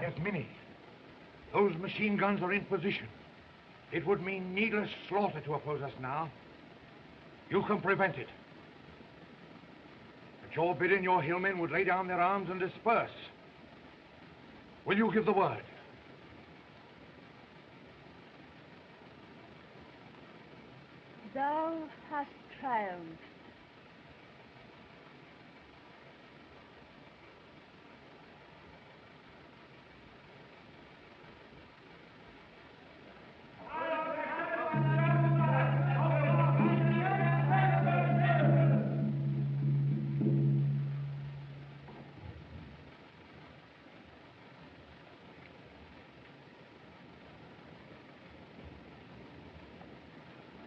Yes, Minnie. Those machine guns are in position. It would mean needless slaughter to oppose us now. You can prevent it. At your bidding, your hillmen would lay down their arms and disperse. Will you give the word? Thou hast triumphed.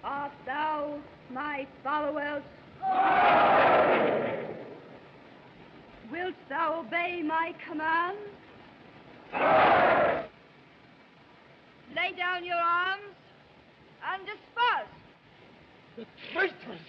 Art thou my followers? Wilt thou obey my command? Lay down your arms and disperse. The traitors!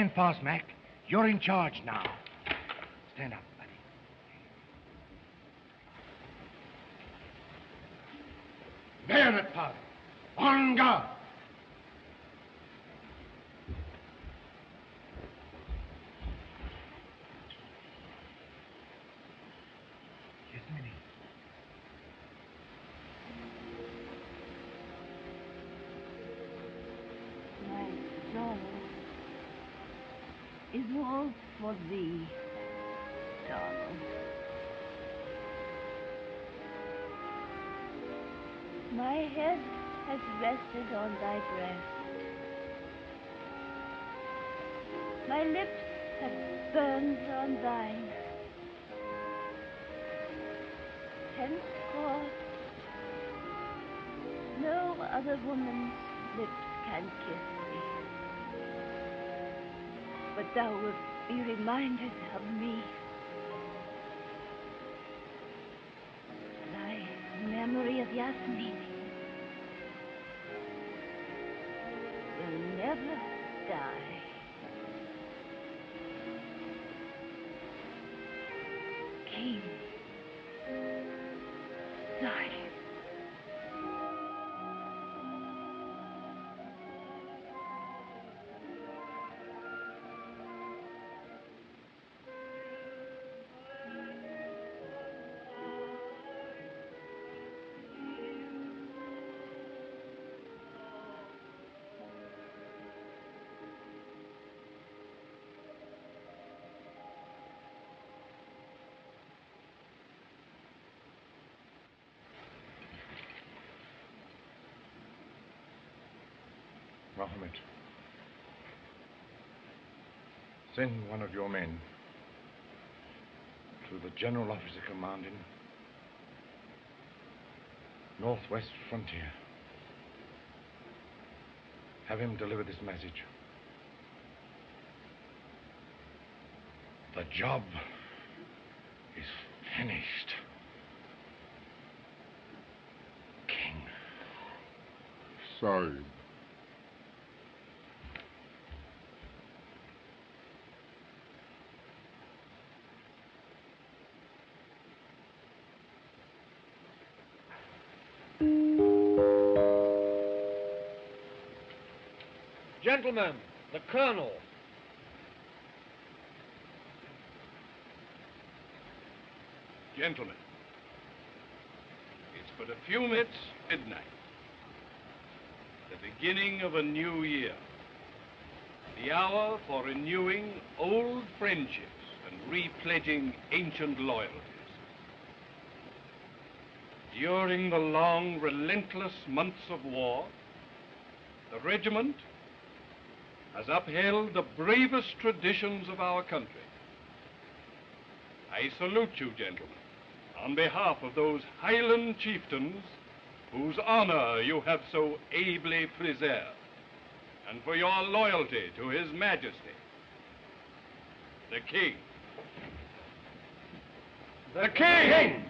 Stand fast, Mac. You're in charge now. Stand up, buddy. Bayonet powder. On guard. Yes, Minnie. My sorrow is all for thee, Donald. My head has rested on thy breast. My lips have burned on thine. Henceforth, no other woman's lips can kiss thee. But thou wilt be reminded of me. Thy memory of Yasmin will never die. King, Sergeant. Mohammed, send one of your men to the general officer commanding Northwest Frontier. Have him deliver this message. The job is finished. King. Sorry. Gentlemen, the Colonel. Gentlemen, it's but a few minutes midnight. The beginning of a new year. The hour for renewing old friendships and repledging ancient loyalties. During the long, relentless months of war, the regiment has upheld the bravest traditions of our country. I salute you, gentlemen, on behalf of those Highland chieftains whose honor you have so ably preserved, and for your loyalty to His Majesty, the King. The King!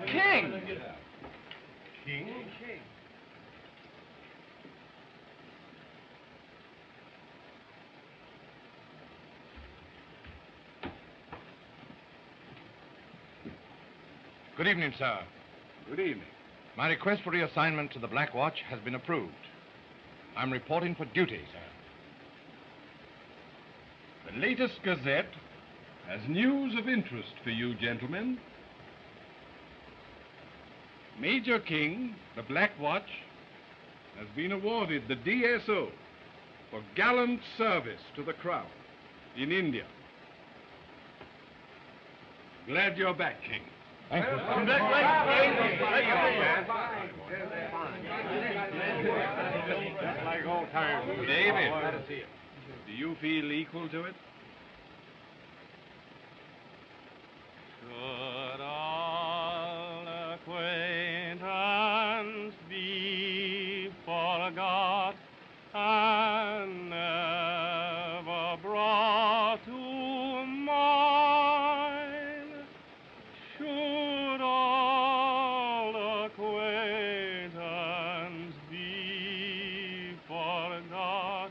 King! King? Good evening, sir. Good evening. My request for reassignment to the Black Watch has been approved. I'm reporting for duty, sir. The latest Gazette has news of interest for you, gentlemen. Major King, the Black Watch, has been awarded the DSO for gallant service to the Crown in India. Glad you're back, King. Thank you. Just like old times. David, do you feel equal to it? Should all acquaintance be forgot and never brought to mind? Should all acquaintance be forgot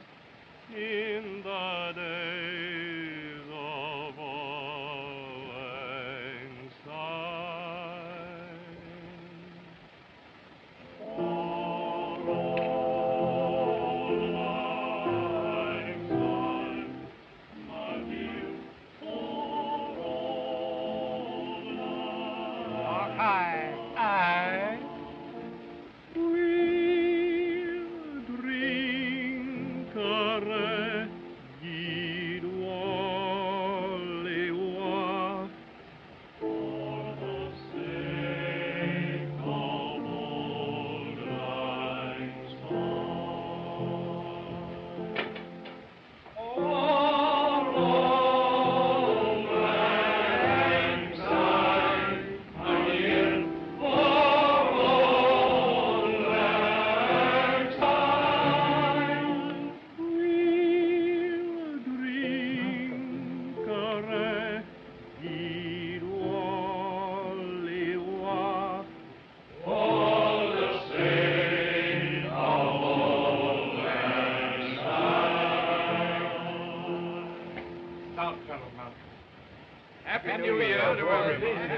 in the days of old lang syne? For old lang syne, my dear, for old lang Aye. we'll drink a regid wallewa for the sake of old lang syne. For old lang syne, my dear, for old lang syne, we'll drink a regid wallewa for the sake of old lang syne. Stop, gentlemen. Happy New Year to everyone.